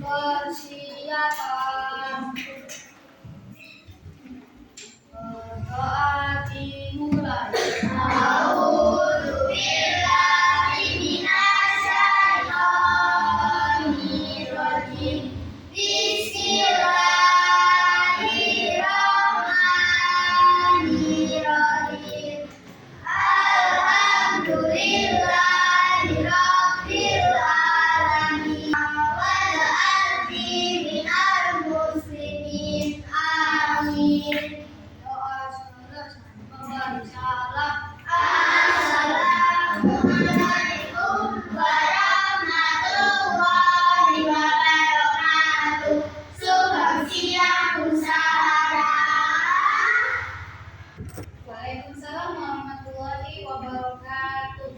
Persiapan berdoa dimulai. Waalaikumsalam warahmatullahi wabarakatuh.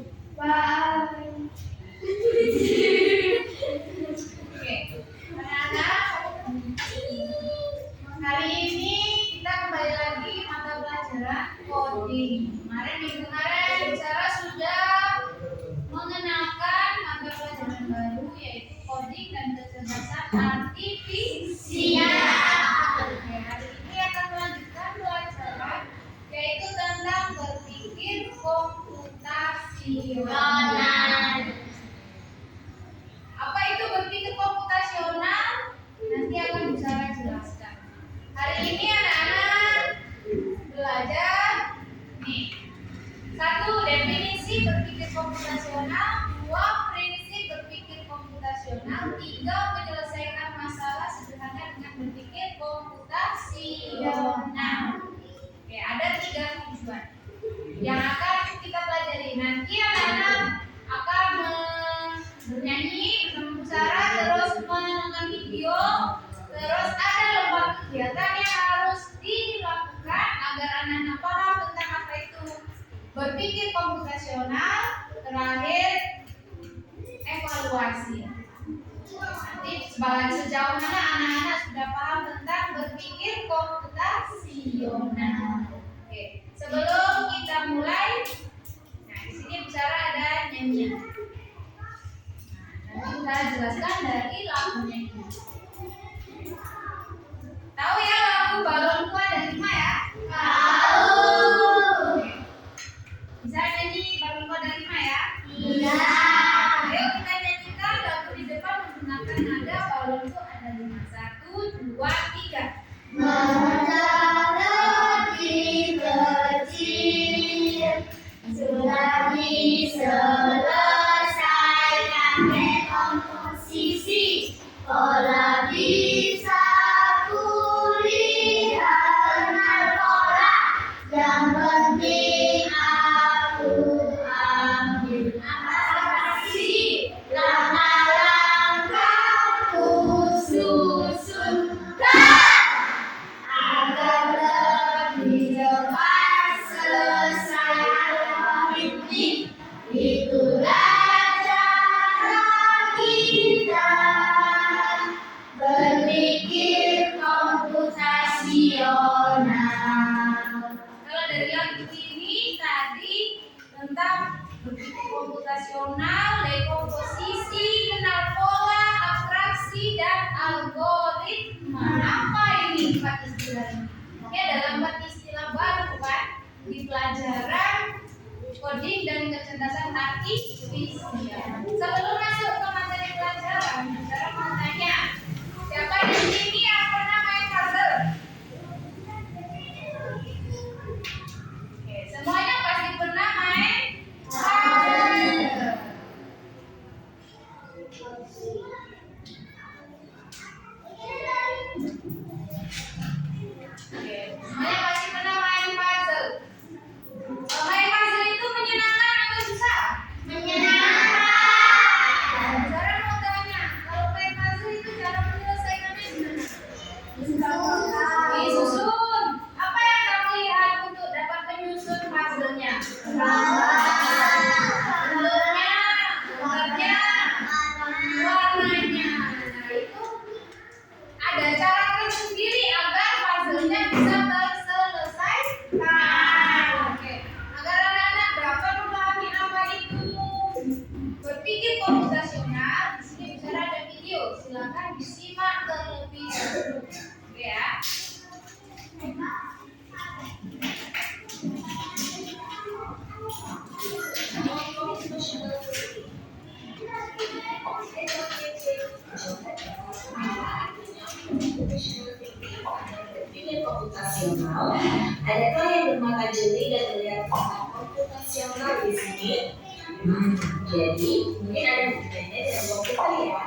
Oke, anak-anak, hari ini kita kembali lagi mata pelajaran coding. Minggu kemarin bicara sudah mengenalkan mata pelajaran baru yaitu coding dan kecerdasan artifisial. Oke, hari ini akan melanjutkan pelajaran yaitu tentang berpikir komputasional. Apa itu berpikir komputasional? Nanti akan bicara jelaskan. Hari ini anak-anak belajar nih. 1. Definisi berpikir komputasional. 2. Prinsip berpikir komputasional. 3. Menyelesaikan masalah sederhana dengan berpikir komputasional. Oke, ada 3 tujuan yang akan kita pelajari. Nanti anak-anak akan bernyanyi, berbicara, terus menonton video, terus ada lomba kegiatan yang harus dilakukan agar anak-anak paham tentang apa itu berpikir komputasional. Terakhir evaluasi. Nanti sejauh mana anak-anak sudah paham tentang berpikir komputasional. Oke, sebelum kita mulai, nah di sini bicara ada nyanyian. Nanti kita jelaskan dari lagunya ini. Tahu ya lagu balonku ada 5 ya? Tahu. Oke. Bisa nyanyi balonku ada 5 ya? Iya. Ayo kita nyanyikan lagu di depan menggunakan nada balonku ada 5. 1, 2, 3. Menjadi kecil sudah diselesaikan komposisi pola bisa kulihat dengan pola yang penting aku ambil aksi langkah-langkahku susunkan agar lebih cepat selesai ini. Itulah cara kita berpikir komputasional. Kalau dari lagu ini tadi tentang berpikir komputasional, dekomposisi, kenal pola, abstraksi, dan algoritma. Apa ini 4 istilah ini? Ini adalah 4 istilah baru kan di pelajaran coding dan kecerdasan artifisial. Sebelum masuk ke materi pelajaran, saya mau tanya, siapa di sini yang pernah main puzzle? Oke, semuanya pasti pernah main puzzle. Oke, semuanya pasti pernah main puzzle. Main puzzle itu menyenangkan atau susah? Menyenangkan. Berpikir komputasional, adakah yang bermata jeli dan melihat tentang komputasional di sini? Jadi mungkin ada hubungannya dengan komputer ya?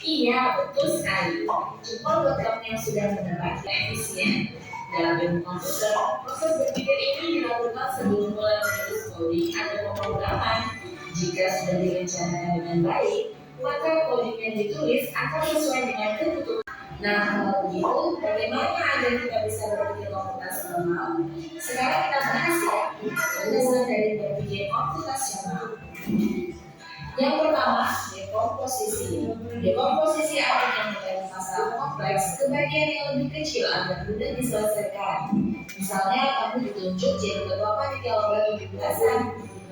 Iya, betul sekali. Cuma buat kamu yang sudah menebak efisien dalam ilmu komputer, proses berpikir ini dilakukan sebelum mulai menulis coding atau pemrograman. Jika sudah direncanakan dengan baik, maka coding yang ditulis akan sesuai dengan kebutuhan. Nah, kalau begitu, bagaimana agar kita bisa berpikir komputasional? Sekarang kita bahas ya, penjelasan dari berpikir komputasional. Yang pertama, dekomposisi. Dekomposisi artinya mengenai masalah kompleks ke bagian yang lebih kecil agar mudah diselesaikan. Misalnya, kamu ditunjuk jadi ketua panitia lomba 17-an.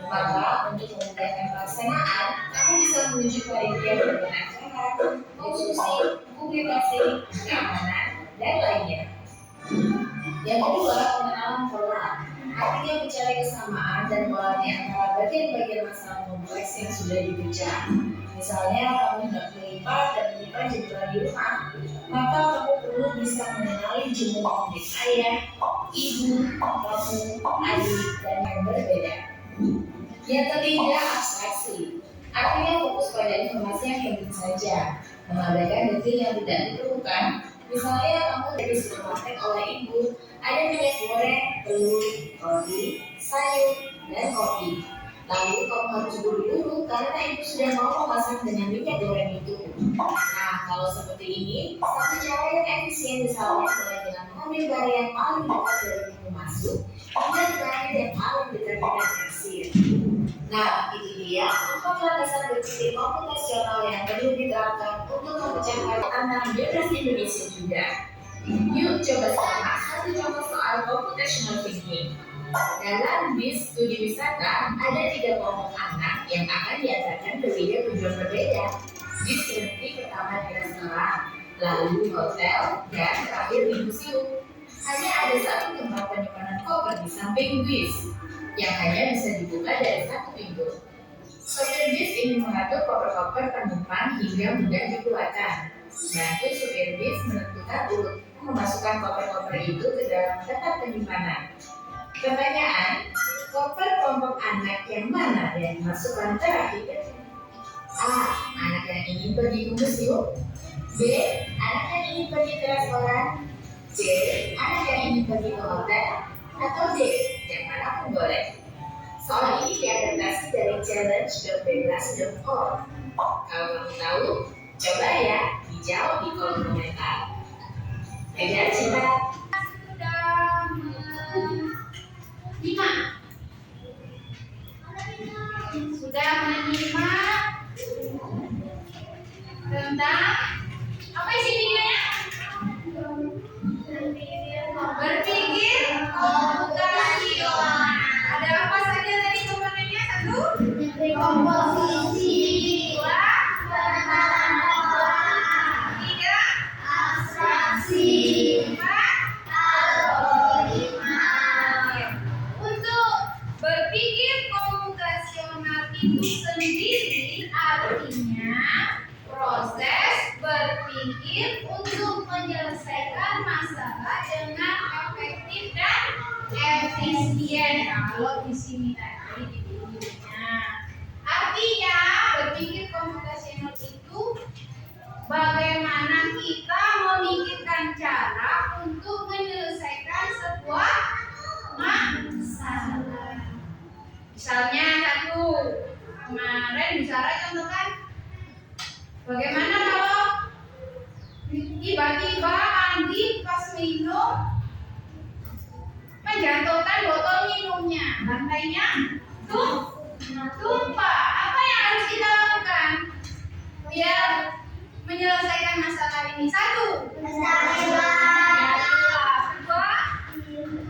Maka, untuk memudahkan pelaksanaan, kamu bisa menunjuk panitia dengan acara, konstruksi, publikasi, keamanan, dan lainnya. Yang kedua, pengenalan pola. Artinya mencari kesamaan dan pola di antara bagian-bagian masalah kompleks yang sudah dikerja. Misalnya, kamu hendak melipat dan menyimpan jumlah di rumah, maka kamu perlu bisa mengenali jumlah objek ayah, ibu, kamu, adik, dan yang berbeda. Yang ketiga, abstraksi. Artinya fokus pada informasi yang penting saja, mengabaikan detail yang tidak diperlukan. Misalnya, kamu dari supermarket oleh ibu, ada minyak goreng, telur, roti, sayur, dan kopi. Lalu kamu harus buru-buru karena ibu sudah mau memasak dengan minyak goreng itu. Nah, kalau seperti ini, satu cara yang efisien misalnya mulai dengan mengambil barang yang paling dekat dari pintu masuk dan barang yang paling dekat dengan kasir. Nah, itu dia empat landasan berpikir komputasional yang perlu diterapkan untuk memecahkan tantangan generasi Indonesia juga. Yuk coba simak satu contoh soal computational thinking. Dalam bis studi wisata, ada 3 kelompok anak yang akan diantarkan ke 3 tujuan berbeda. Bis berhenti pertama di restoran, lalu hotel, dan terakhir di museum. Hanya ada satu tempat penyimpanan koper di samping bis, yang hanya bisa dibuka dari satu pintu. Sopir bis ingin mengatur koper-koper penumpang hingga mudah dikeluarkan. Bantu supir bis menentukan urut memasukkan koper-koper itu ke dalam tempat penyimpanan. Pertanyaan, koper kelompok anak yang mana yang dimasukkan terakhir? A. Anak yang ingin pergi ke museum. B. Anak yang ingin pergi ke restoran. C. Anak yang ingin pergi ke hotel. Atau D. Yang mana pun boleh. Soal ini diadaptasi dari challenge.bebas.org. Kalau kamu tahu, coba ya dijawab di kolom komentar. Kejar cepat. Sudah menyimak tentang apa isi videonya? Berpikir komputasional. Ada apa saja tadi komponennya? 1. Komposisi. 2. Pengenalan pola. 3. Abstraksi. 4. Algoritma. Untuk berpikir komputasional itu sendiri artinya proses berpikir untuk menyelesaikan masalah dengan efektif dan efisien. Kalau di sini tadi di videonya, artinya berpikir komputasional itu bagaimana kita memikirkan cara untuk menyelesaikan sebuah masalah. Misalnya kemarin bicara contohkan, bagaimana kalau tiba-tiba Andi pas minum menjatuhkan botol minumnya, lantainya tumpah. Apa yang harus kita lakukan biar menyelesaikan masalah ini? 1. Dilap. 2.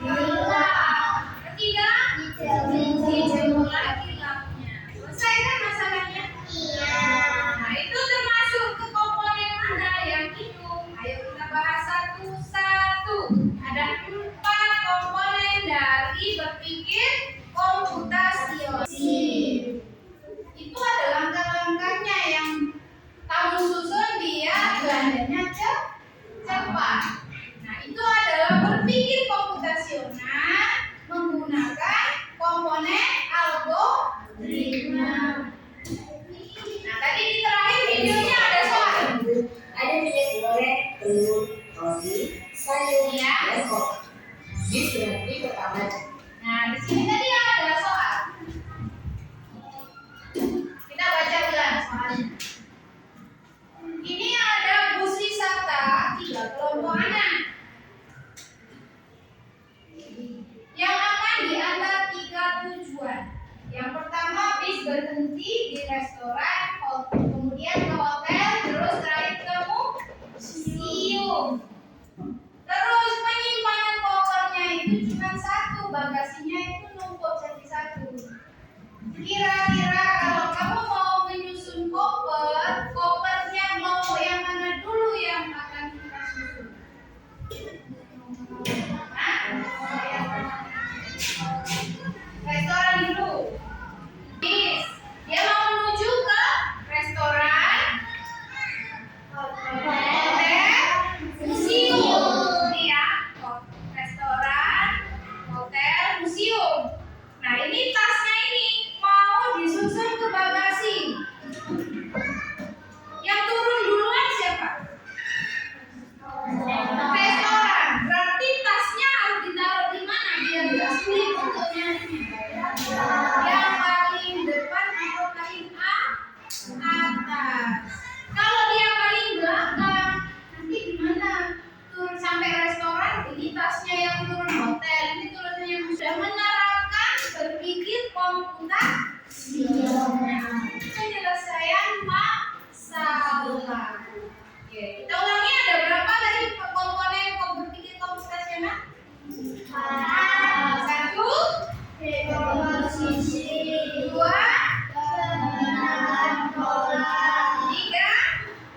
Dilap. 3. Dijemur lagi lapnya. Selesai kan masalahnya? Iya. Nah, itu termasuk ke komponen mana yang itu? Ayo kita bahas satu-satu. Ada 4 komponen dari berpikir komputasional. berhenti di restoran, kemudian ke hotel, terus terakhir ke museum. Terus penyimpanan kopernya itu cuma satu, bagasinya itu numpuk jadi satu. Kira-kira kalau kamu mau menyusun koper, kopernya mau yang mana dulu yang akan kita susun? Restoran dulu. Bis, dia mau menuju ke restoran, hotel, museum. Ini ya, restoran, hotel, museum. Nah, ini tasnya ini mau disusun ke bagasi. Yang turun duluan siapa? Restoran. Berarti tasnya harus ditaruh di mana biar tidak sulit untuk nyarinya. Yang paling depan atau paling atas. Kalau dia paling belakang, nanti gimana? Turun sampai restoran, ini tasnya yang turun hotel, ini turunnya yang sudah menerapkan berpikir komputasi. Penyelesaian masalah. Oke, kita ulangi, ada berapa tadi komponen berpikir komputasional? Satu, dua, tiga,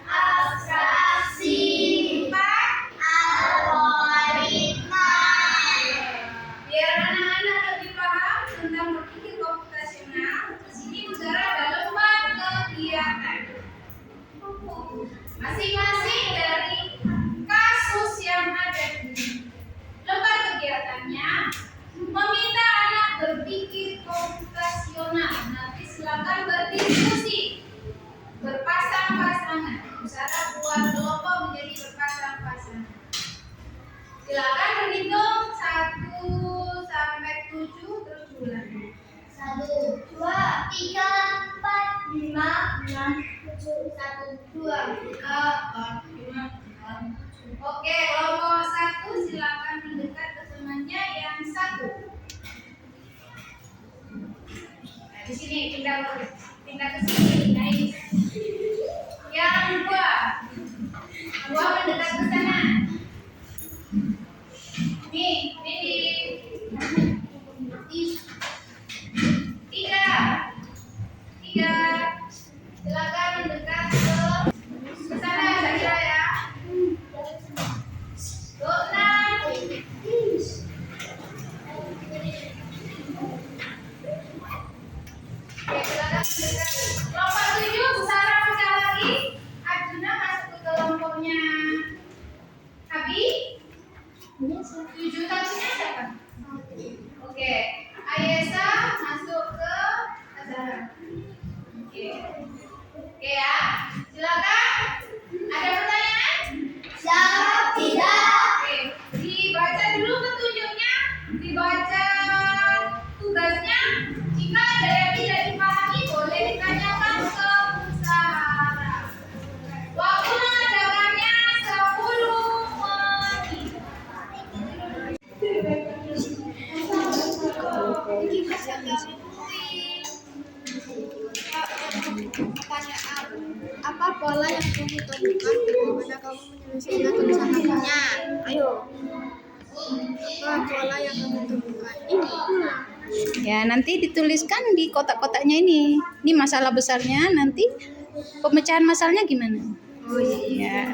abstraksi, empat, algoritma. Biar anak-anak lebih paham tentang berpikir komputasional, di sini Udara ada lembar kegiatan. Masing-masing dari kasus yang ada di lembar kegiatannya meminta anak berpikir komputasional. Nanti silakan berdiskusi, berpasang-pasangan. Misalnya buat kelompok menjadi berpasang-pasangan. Silakan berhitung 1 sampai 7 terus ulangi. 1, 2, 3, 4, 5, 6, 7, 1, 2, 3, 4, 5, 6. Oke, kelompok 1 silakan mendekat ke temannya yang 1. Nah, di sini pindah ke sini, naik. Yang 2 mendekat ke sana. Nih, ini di 3 silakan mendekat ke sana saja ya. 6. Oke, silakan mendekat. Kelompok 7 Bu Sarah pecah lagi. Arjuna masuk ke kelompoknya Abi. 7 tadinya siapa? Oke, Ayesa masuk ke Azara. Oke ya, silakan. Ada pertanyaan? Jawab tidak. Oke, dibaca dulu petunjuknya, dibaca tugasnya. Jika ada yang tidak dipahami, boleh ditanyakan ke Bu Sarah. Waktu mengerjakannya 10 menit. Pertanyaan. Apa pola yang kamu temukan bagaimana kamu menyelesaikan tulisan kamunya? Ayo. Apa pola yang kamu temukan? Ini. Ya, nanti dituliskan di kotak-kotaknya ini. Ini masalah besarnya, nanti pemecahan masalahnya gimana? Oh Ya. iya.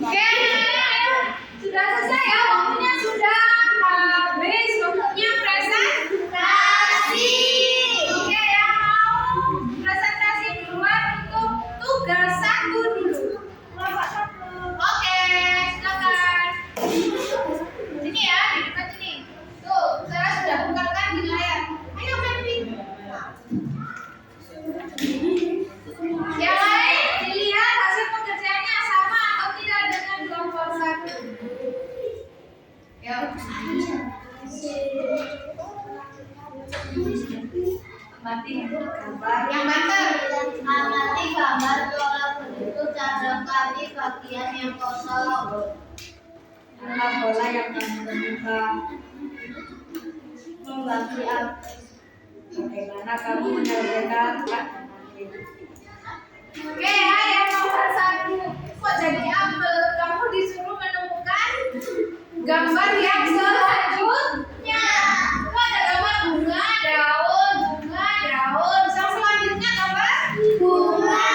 Oke, sudah selesai ya, waktunya sudah habis. Waktunya presentasi. Oke, yang mau presentasi duluan untuk tugas 1 dulu. Oke, silakan. Sini ya, di dekat sini. Tuh, saya sudah bukakan di layar. Ayo, Febri. Yang lain dilihat hasil pekerjaan bagian yang kosong. Apa pola yang kamu temukan? Membagi apa? Bagaimana kamu menyelesaikan nanti? Oke, yang nomor 1. Kok jadi apel? Kamu disuruh menemukan gambar yang selanjutnya. Kok ada gambar bunga, daun, bunga, daun. Yang selanjutnya gambar bunga.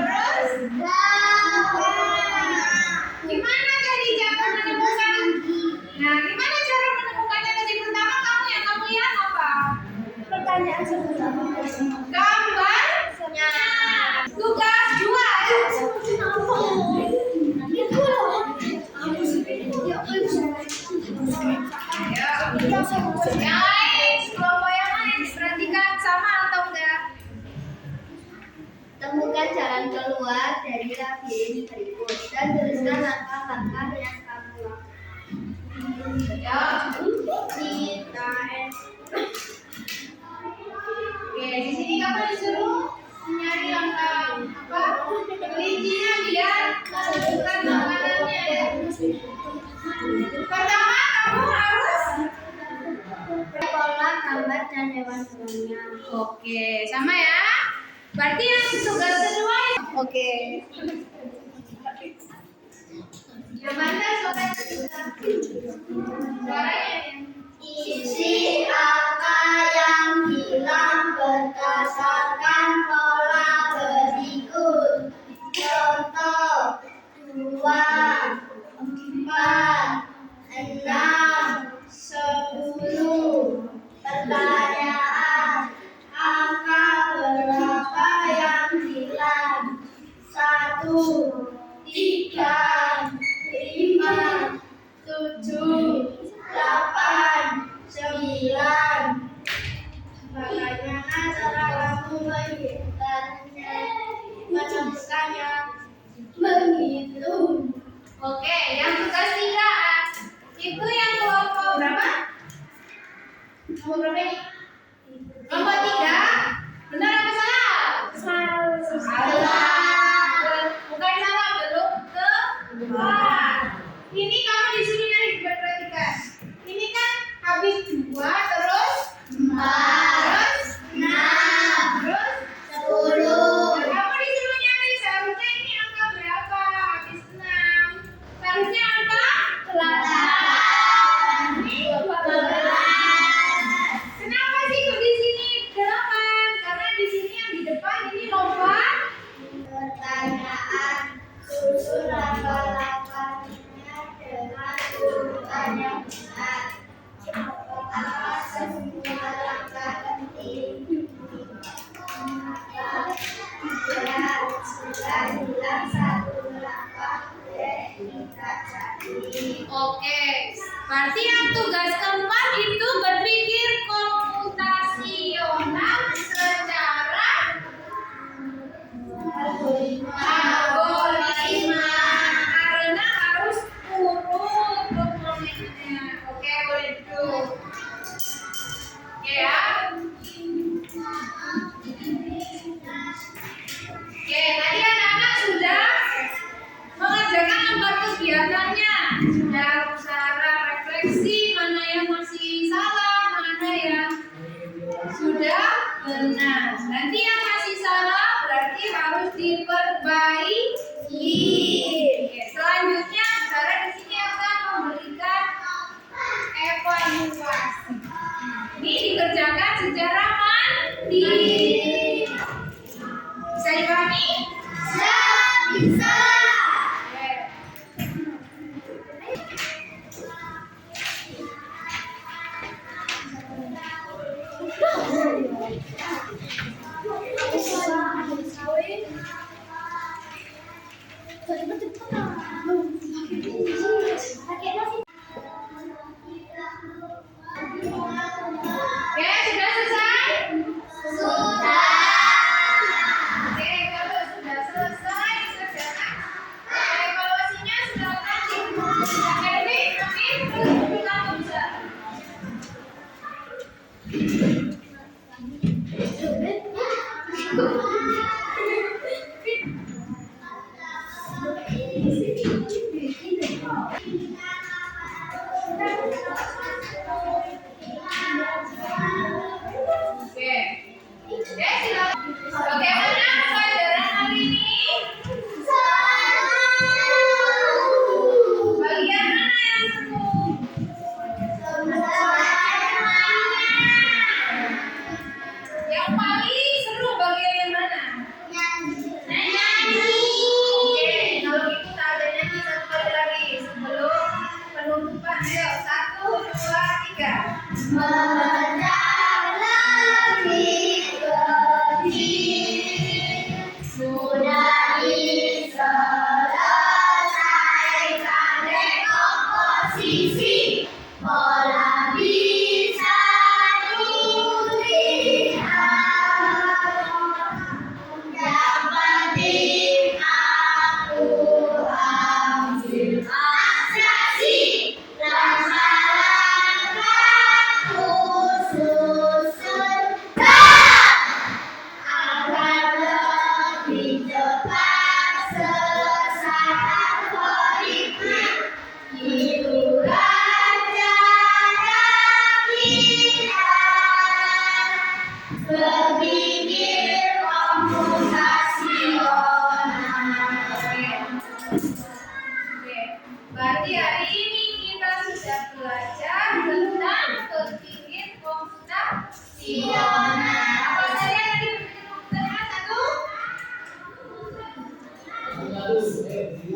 Terus gimana jadi cara menemukan? Nah, gimana cara menemukannya tadi? Pertama kamu lihat apa? Pertanyaan pertama. Gambarnya. Tugas 2. Yang lain, kelompok yang lain diperhatikan sama atau enggak? Temukan jalan keluar dari labirin berikut dan tuliskan langkah-langkah yang kamu lakukan. Ya. Kita Oke, di sini kamu disuruh mencari langkah apa? Rincinya biar menentukan makanannya. Pertama, kamu harus pola gambar dan hewan-hewannya. oke, sama ya. Berarti yang tugas kedua ya. Oke. Yang mana suaranya? Isi angka yang hilang berdasarkan pola berikut. Contoh 2, 4, 6, 10. Pertanyaan, angka berapa yang hilang? 1, 3, 5, 7, 8, 9. Bagaimana cara kamu menemukannya? Menghitung. Oke, yang tugas 3 itu yang kelompok berapa? Nomor berapa ini? Kelompok 3. Benar apa salah? Salah. Bukan salah, belum keluar. Ini kamu di sini nanti diperhatikan. Ini kan habis 2 terus 4 terus 6 terus 10. Kamu disuruh nyari seharusnya ini angka berapa? Habis 6. Seharusnya angka 8. Ini 12. Kenapa sih kok di sini 8? Karena di sini yang di depan ini lompat. Pertanyaan, susun langkah-langkahnya dengan urutan yang benar. Apa semua langkah penting? Sudah hilang 1 langkah, kita cari. Oke, berarti yang tugas keempat itu berpikir komputasional secara algoritma karena harus urut komponennya. Oke, boleh duduk. Oke ya. Oke, tadi anak-anak sudah mengerjakan 4 kegiatannya. Sudah secara refleksi mana yang masih salah, mana yang sudah benar. Nanti yang masih salah berarti harus diperbaiki. Oke, selanjutnya cara di sini akan memberikan evaluasi. Ini dikerjakan secara mandiri. Bisa dipahami? Bisa. Oke. Oke, sudah selesai? Sudah. Oke, kalau sudah selesai, kerjakan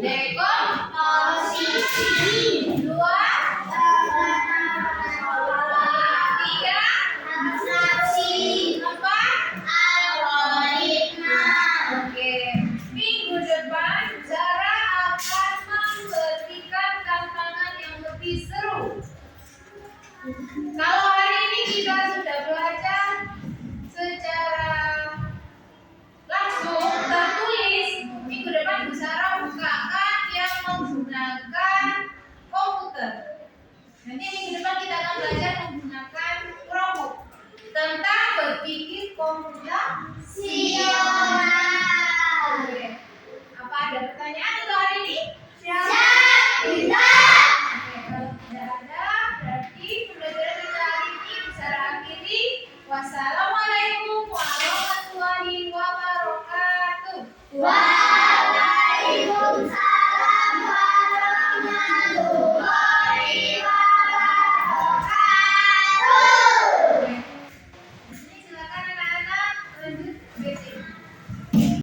Le